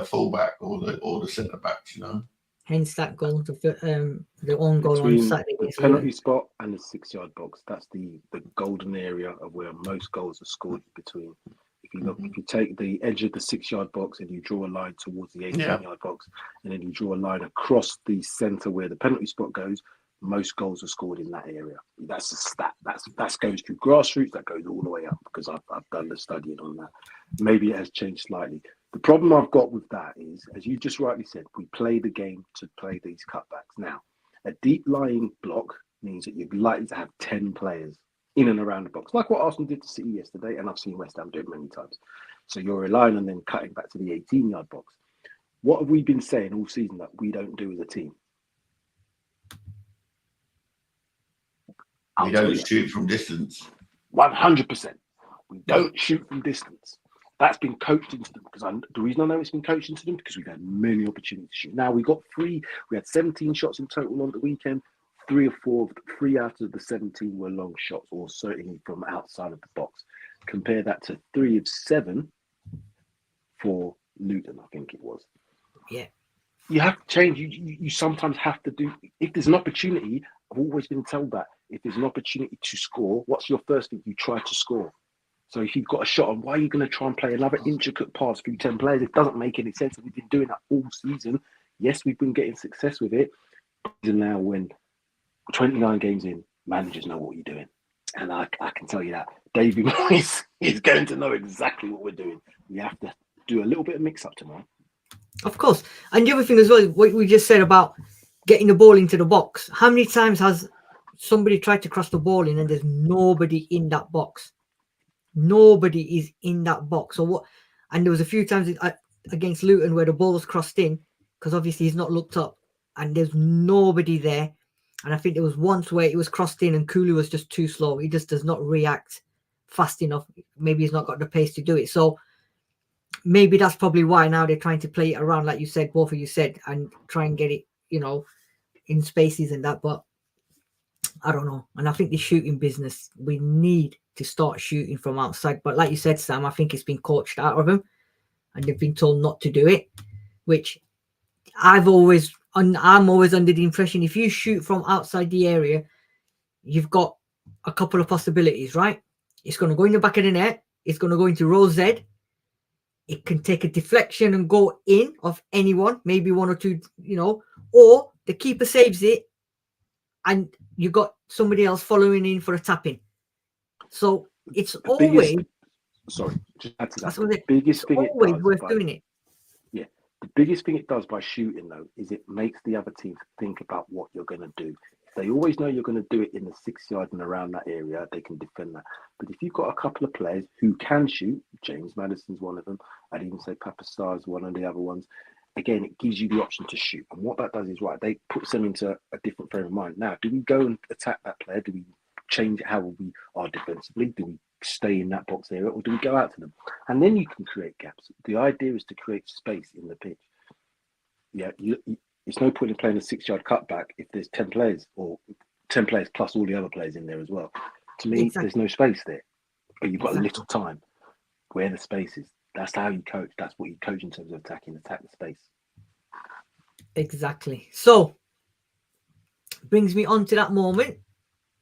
fullback or the centre backs, you know. Hence that goal, the own goal between on Saturday. The penalty spot and the 6-yard box. That's the golden area of where most goals are scored between. If you look, if you take the edge of the 6-yard box and you draw a line towards the 18-yard box, and then you draw a line across the centre where the penalty spot goes, most goals are scored in that area. That's a stat. That goes through grassroots. That goes all the way up because I've done the studying on that. Maybe it has changed slightly. The problem I've got with that is, as you just rightly said, we play the game to play these cutbacks. Now, a deep lying block means that you're likely to have 10 players in and around the box, like what Arsenal did to City yesterday, and I've seen West Ham do it many times. So you're relying on them cutting back to the 18-yard box. What have we been saying all season that we don't do as a team? We don't shoot from distance. 100%. We don't shoot from distance. That's been coached into them, because the reason I know it's been coached into them, because we've had many opportunities to shoot. Now, we had 17 shots in total on the weekend. 3 out of the 17 were long shots, or certainly from outside of the box. Compare that to 3 of 7 for Luton, I think it was. Yeah. You have to change. You sometimes have to do, if there's an opportunity, I've always been told that if there's an opportunity to score, what's your first thing? You try to score. So if you've got a shot on, why are you going to try and play another intricate pass through 10 players? It doesn't make any sense. We've been doing that all season. Yes, we've been getting success with it. And now when 29 games in, managers know what you're doing. And I can tell you that David Moyes is going to know exactly what we're doing. We have to do a little bit of mix-up tomorrow. Of course. And the other thing as well, what we just said about getting the ball into the box. How many times has somebody tried to cross the ball in and there's nobody in that box? Nobody is in that box. Or what? And there was a few times against Luton where the ball was crossed in, because obviously he's not looked up and there's nobody there. And I think there was once where it was crossed in and Kulu was just too slow. He just does not react fast enough. Maybe he's not got the pace to do it. So maybe that's probably why now they're trying to play it around, like you said, both of you said, and try and get it, in spaces and that. But I don't know. And I think the shooting business, we need to start shooting from outside. But like you said, Sam, I think it's been coached out of them and they've been told not to do it, which I'm always under the impression if you shoot from outside the area, you've got a couple of possibilities, right? It's going to go in the back of the net. It's going to go into row Z. It can take a deflection and go in of anyone, maybe one or two, or the keeper saves it and you got somebody else following in for a tap-in. So it's always... just add to that. The biggest thing it does worth doing it. Yeah, the biggest thing it does by shooting, though, is it makes the other team think about what you're going to do. If they always know you're going to do it in the 6 yard and around that area, they can defend that. But if you've got a couple of players who can shoot, James Maddison's one of them, I'd even say Papa Star's one of the other ones, again, it gives you the option to shoot. And what that does is, they puts them into a different frame of mind. Now, do we go and attack that player? Do we change how we are defensively? Do we stay in that box area, or do we go out to them? And then you can create gaps. The idea is to create space in the pitch. Yeah, it's no point in playing a 6 yard cutback if there's 10 players or 10 players plus all the other players in there as well. To me, There's no space there. But you've got a little time where the space is. That's how you coach. That's what you coach in terms of attack the space. Exactly. So, brings me on to that moment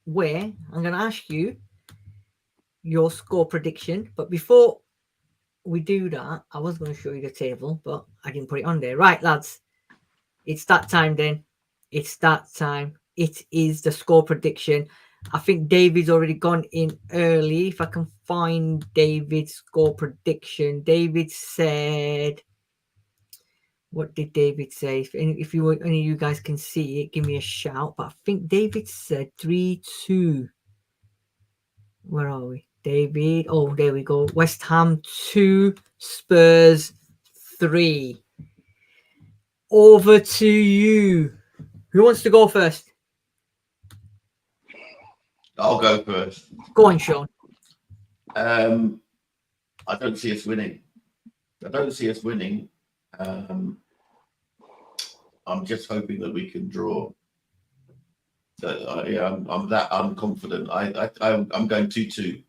where I'm going to ask you your score prediction. But before we do that, I was going to show you the table, but I didn't put it on there. Right, lads. It's that time then. It's that time. It is the score prediction. I think David's already gone in early. If I can find David's score prediction. David said... What did David say? If any of you guys can see it, give me a shout. But I think David said 3-2. Where are we? David. Oh, there we go. West Ham 2, Spurs 3. Over to you. Who wants to go first? I'll go first. Go on, Sean. I don't see us winning. I'm just hoping that we can draw. I'm that unconfident. I'm going 2-2.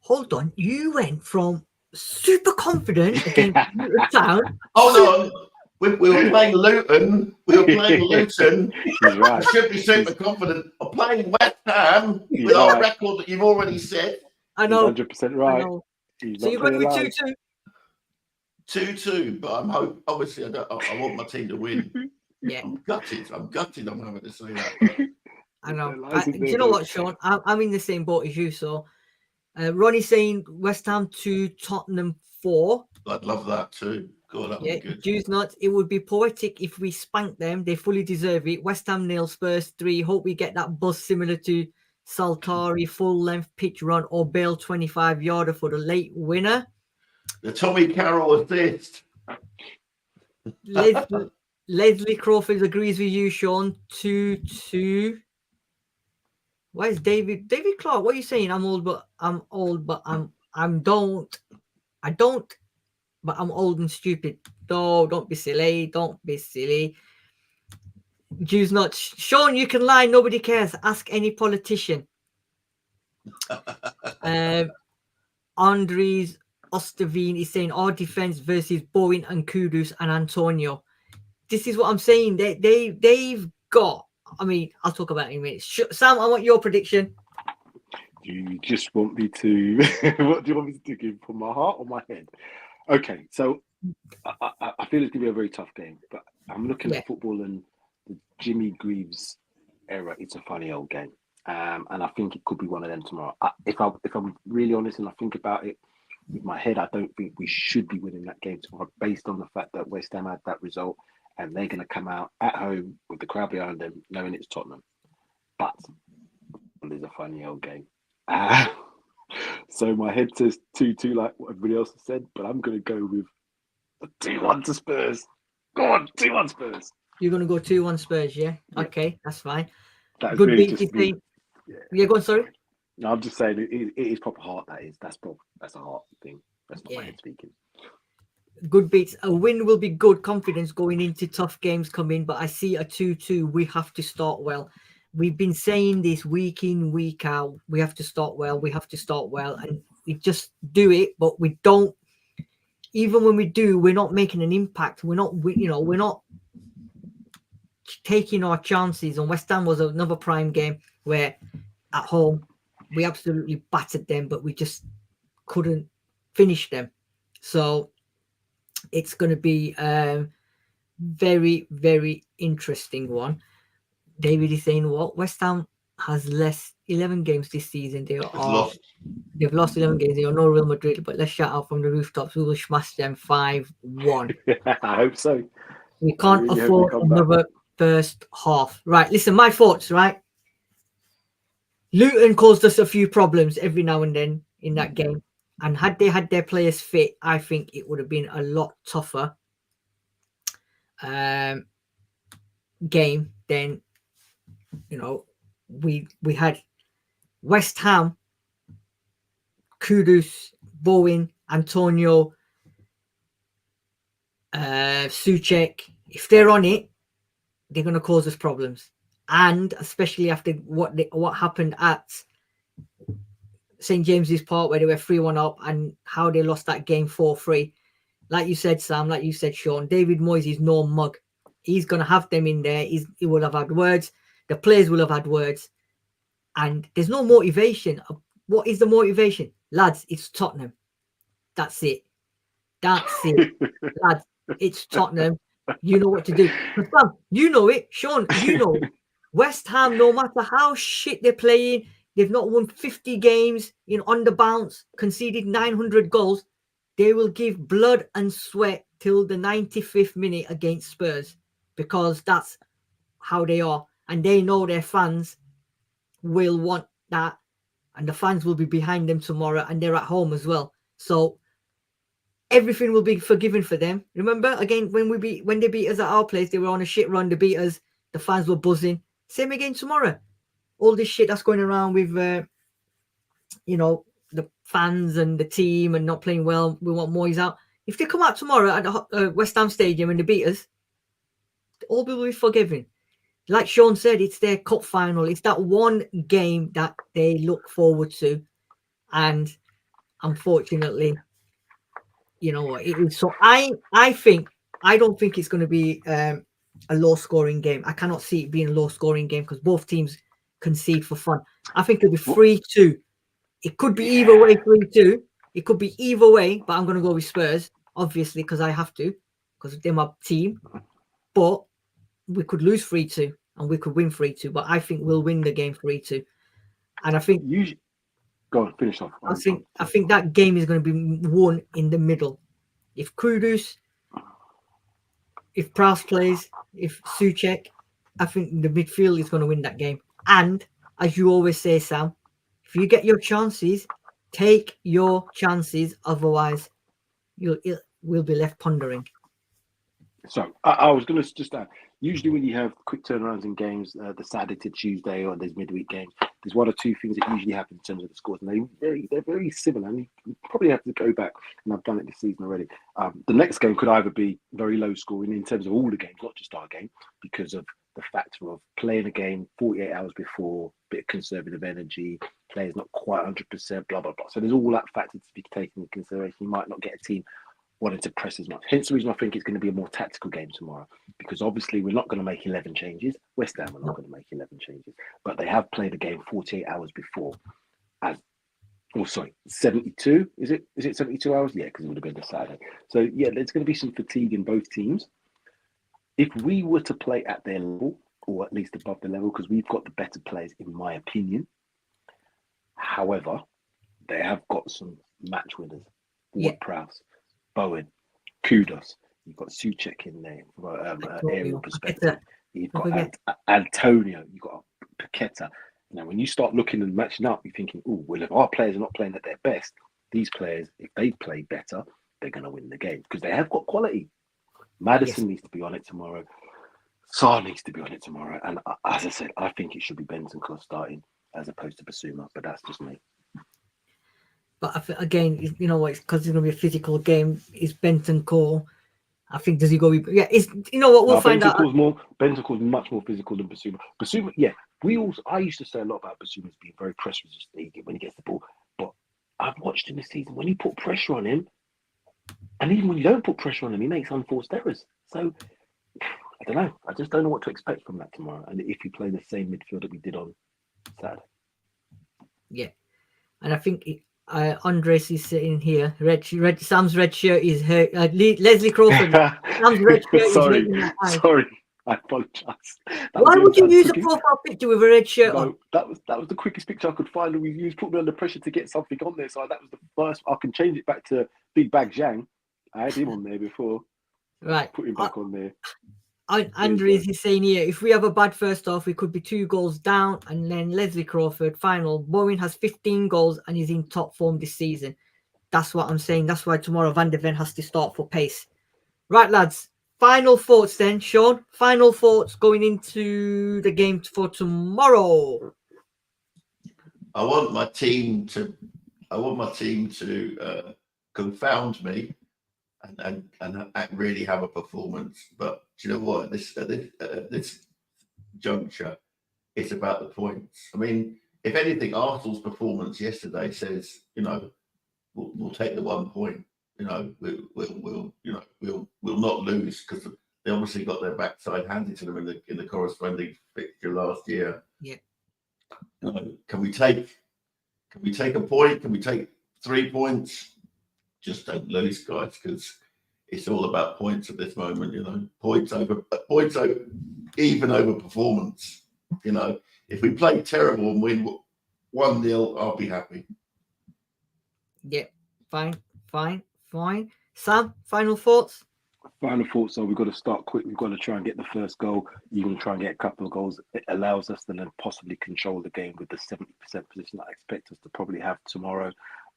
Hold on. You went from super confident against Luton Town. Hold on. We were playing Luton. He's right. I should be super confident. I'm playing West Ham with our record that you've already said. I know. 100% right. So you're going with 2-2. 2-2, but I'm obviously I want my team to win. Yeah. I'm gutted. I'm having to say that. I know. Do you know what, Sean? I'm in the same boat as you. So Ronnie's saying West Ham 2, Tottenham 4. I'd love that too. God, that would Yeah, be good. Jews not. It would be poetic if we spanked them. They fully deserve it. West Ham 0, Spurs 3. Hope we get that buzz similar to Saltari, full length pitch run, or Bale 25-yarder for the late winner. The Tommy Carroll assist. Leslie Crawford agrees with you, Sean. 2-2. Where's David? David Clark, what are you saying? I'm old, but I'm old and stupid. No, don't be silly. Don't be silly. Jews not. Sean, you can lie. Nobody cares. Ask any politician. Andres Ostavine is saying our defense versus Bowen and Kudus and Antonio. This is what I'm saying. They've got. I mean, I'll talk about it in a minute. Sam, I want your prediction. Do you just want me to? What do you want me to do? From my heart or my head? Okay, so I feel it's gonna be a very tough game, but I'm looking at football and the Jimmy Greaves era. It's a funny old game, and I think it could be one of them tomorrow. If I'm really honest and I think about it with my head, I don't think we should be winning that game tomorrow, based on the fact that West Ham had that result, and they're gonna come out at home with the crowd behind them, knowing it's Tottenham. But it's a funny old game. So my head says 2-2, like what everybody else has said, but I'm going to go with a 2-1 to Spurs. Go on, 2-1 Spurs. You're going to go 2-1 Spurs, yeah? Okay, that's fine. That Good really beat. Yeah, go on, sorry. No, I'm just saying it is proper heart. That's a heart thing. That's not my head speaking. Good beats. A win will be good confidence going into tough games coming, but I see a 2-2. We have to start well. We've been saying this week in, week out. We have to start well. We have to start well. And we just do it, but we don't. Even when we do, we're not making an impact. We're not taking our chances. And West Ham was another prime game where at home we absolutely battered them, but we just couldn't finish them. So it's going to be a very, very interesting one. David is saying what? West Ham has less 11 games this season. They've lost 11 games. They are no Real Madrid, but let's shout out from the rooftops. We will smash them 5-1. I hope so. We can't afford another first half. Right, listen, my thoughts, right? Luton caused us a few problems every now and then in that game. And had they had their players fit, I think it would have been a lot tougher game than, we had West Ham, Kudus, Bowen, Antonio, Souček. If they're on it, they're going to cause us problems. And especially after what happened at St. James's Park, where they were 3-1 up, and how they lost that game 4-3. Like you said, Sam, like you said, Sean, David Moyes is no mug. He's going to have them in there. He will have had words. The players will have had words. And there's no motivation. What is the motivation? Lads, it's Tottenham. That's it. That's it. Lads, it's Tottenham. You know what to do. Sam, you know it. Sean, you know it. West Ham, no matter how shit they're playing, they've not won 50 games on the bounce, conceded 900 goals. They will give blood and sweat till the 95th minute against Spurs, because that's how they are. And they know their fans will want that. And the fans will be behind them tomorrow, and they're at home as well. So everything will be forgiven for them. Remember, again, when they beat us at our place, they were on a shit run. They beat us. The fans were buzzing. Same again tomorrow. All this shit that's going around with, the fans and the team and not playing well. We want Moyes out. If they come out tomorrow at the West Ham Stadium and they beat us, all will be forgiven. Like Sean said, it's their cup final. It's that one game that they look forward to. And unfortunately, you know what it is. So I don't think it's going to be a low-scoring game. I cannot see it being a low-scoring game because both teams concede for fun. I think it'll be 3-2. It could be either way, 3-2. It could be either way, but I'm going to go with Spurs, obviously, because I have to, because they're my team. But we could lose 3-2 and we could win 3-2. But I think we'll win the game 3-2. And I think go on, finish off. I think that game is going to be won in the middle. if Kudus, if Prowse plays, if Souček, I think the midfield is going to win that game. And as you always say, Sam, if you get your chances, take your chances. Otherwise, we'll be left pondering. So I was going to just add, usually when you have quick turnarounds in games, the Saturday to Tuesday or there's midweek games, there's one or two things that usually happen in terms of the scores, and they're very similar. And you probably have to go back, and I've done it this season already. The next game could either be very low scoring in terms of all the games, not just our game, because of the factor of playing a game 48 hours before, bit of conservative energy, players not quite 100%, blah, blah, blah. So there's all that factor to be taken into consideration. You might not get a team wanting to press as much. Hence the reason I think it's going to be a more tactical game tomorrow, because obviously we're not going to make 11 changes. West Ham are not going to make 11 changes, but they have played a game 48 hours before. 72. Is it 72 hours? Yeah, because it would have been the Saturday. So yeah, there's going to be some fatigue in both teams. If we were to play at their level, or at least above the level, because we've got the better players, in my opinion. However, they have got some match winners. Ward-Prowse, Bowen, Kudus. You've got Souček in there from an aerial perspective. You've got Antonio. You've got Paqueta. Now, when you start looking and matching up, you're thinking, oh, well, if our players are not playing at their best, these players, if they play better, they're going to win the game because they have got quality. Maddison needs to be on it tomorrow. Sarr needs to be on it tomorrow. And as I said, I think it should be Bentancur starting as opposed to Basuma, but that's just me. But again, you know what? It's because it's going to be a physical game. Is Bentancur? I think does he go? Yeah, it's you know what? We'll find out. Bentancur is much more physical than Basuma. Basuma, yeah. I used to say a lot about Basuma being very press resistant when he gets the ball. But I've watched him this season when you put pressure on him, and even when you don't put pressure on him, he makes unforced errors. So I don't know. I just don't know what to expect from that tomorrow. And if you play the same midfield that we did on Saturday. Yeah, and I think. Andres is sitting here. Sam's red shirt is her. Leslie Crawford. Sam's red shirt sorry, I apologise. Why would you use a profile picture with a red shirt on? That was the quickest picture I could find, and we used put me under pressure to get something on there. So that was the first. I can change it back to Big Bag Zhang. I had him on there before. Right, put him back on there. Andres is saying here, if we have a bad first half, we could be 2 goals down. And then Leslie Crawford, final. Bowen has 15 goals and is in top form this season. That's what I'm saying. That's why tomorrow Van de Ven has to start for pace. Right, lads. Final thoughts then, Sean. Final thoughts going into the game for tomorrow. I want my team to confound me. And really have a performance, but do you know what? At this juncture, it's about the points. I mean, if anything, Arsenal's performance yesterday says, we'll take the 1 point. We'll not lose because they obviously got their backside handed to them in the corresponding fixture last year. Yeah. Can we take a point? Can we take 3 points? Just don't lose, guys, because it's all about points at this moment. Points over performance. If we play terrible and win 1-0, I'll be happy. Yeah, fine. Sam, final thoughts. Final thoughts are we've got to start quick. We've got to try and get the first goal. Even try and get a couple of goals. It allows us to then possibly control the game with the 70% position that I expect us to probably have tomorrow,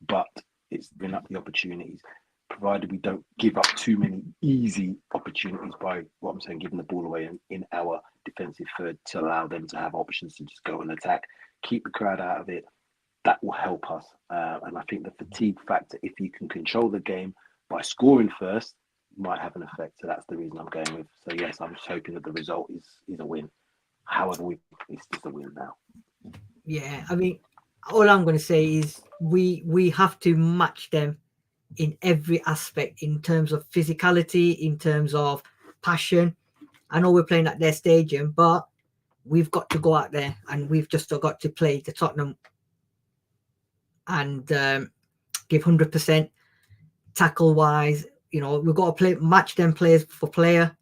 but. It's been up the opportunities, provided we don't give up too many easy opportunities by what I'm saying, giving the ball away in our defensive third to allow them to have options to just go and attack, keep the crowd out of it. That will help us. And I think the fatigue factor, if you can control the game by scoring first, might have an effect. So that's the reason I'm going with. So yes, I'm just hoping that the result is a win. However, it's just a win now. Yeah, I mean, all I'm going to say is we have to match them in every aspect, in terms of physicality, in terms of passion. I know we're playing at their stadium, but we've got to go out there and we've just got to play the Tottenham and give 100% tackle wise. We've got to match them players for player,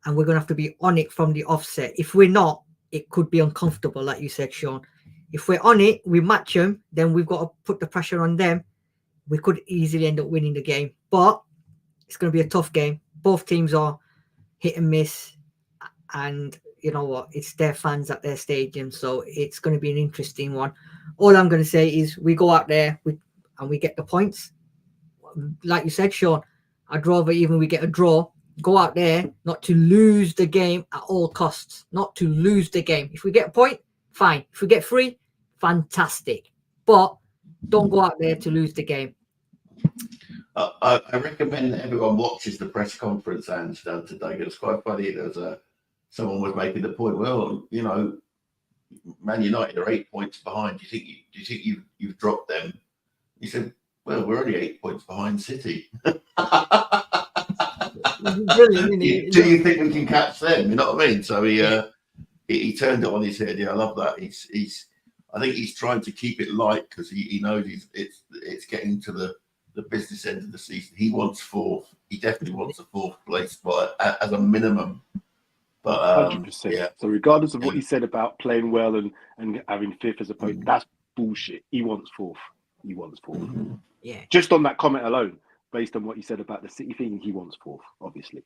and we're going to have to be on it from the offset. If we're not, it could be uncomfortable, like you said, Sean. If we're on it, we match them, then we've got to put the pressure on them. We could easily end up winning the game. But It's going to be a tough game. Both teams are hit and miss, and you know what? It's their fans at their stadium, so it's going to be an interesting one. All I'm going to say is we go out there and we get the points. Like you said, Sean, I'd rather even we get a draw, go out there, not to lose the game at all costs, not to lose the game. If we get a point, fine. If we get 3, fantastic. But don't go out there to lose the game. I recommend that everyone watches the press conference Ange done today. It was quite funny. Someone was making the point. Well, you know, Man United are 8 points behind. Do you think you've dropped them? He said, "Well, we're only 8 points behind City." Brilliant, do you think we can catch them? You know what I mean? So he turned it on his head. Yeah, I love that. I think he's trying to keep it light because he knows it's getting to the business end of the season. He wants 4th. He definitely wants a 4th place spot as a minimum. But 100%. Yeah. So regardless of what he said about playing well and having 5th as a point, that's bullshit. He wants 4th. He wants 4th. Yeah. Just on that comment alone, based on what you said about the City thing, he wants 4th, obviously.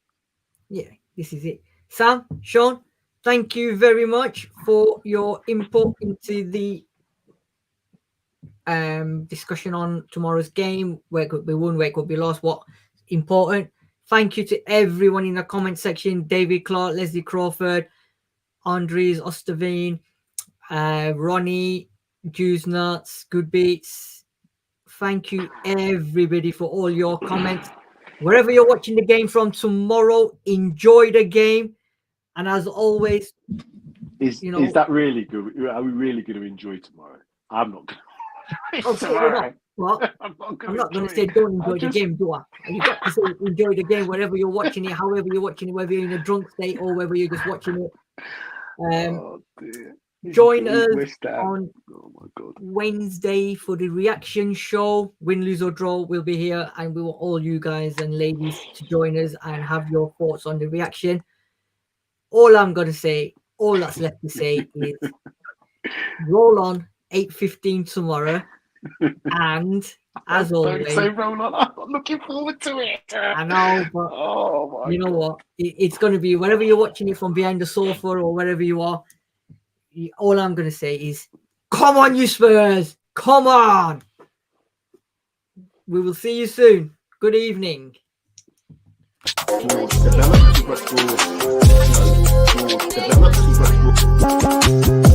Yeah, this is it. Sam, Sean, thank you very much for your input into the discussion on tomorrow's game. Where could be won, where could be lost, what important. Thank you to everyone in the comment section. David Clark, Leslie Crawford, Andres Osterveen, Ronnie, Juice Nuts, Good Beats. Thank you everybody for all your comments. Wherever you're watching the game from tomorrow, enjoy the game. And as always, is that really good? Are we really going to enjoy tomorrow? I'm not going to. Well, I'm not going to say don't enjoy the game, do I? You've got to say enjoy the game wherever you're watching it, however you're watching it, whether you're in a drunk state or whether you're just watching it. Join us on Wednesday for the reaction show. Win, lose or draw, we'll be here, and we want all you guys and ladies to join us and have your thoughts on the reaction. All I'm going to say, all that's left to say is roll on 8:15 tomorrow. And as always, say roll on. I'm looking forward to it. I know, but you know what? It's going to be wherever you're watching it from, behind the sofa or wherever you are. All I'm going to say is, come on, you Spurs! Come on! We will see you soon. Good evening. Develop,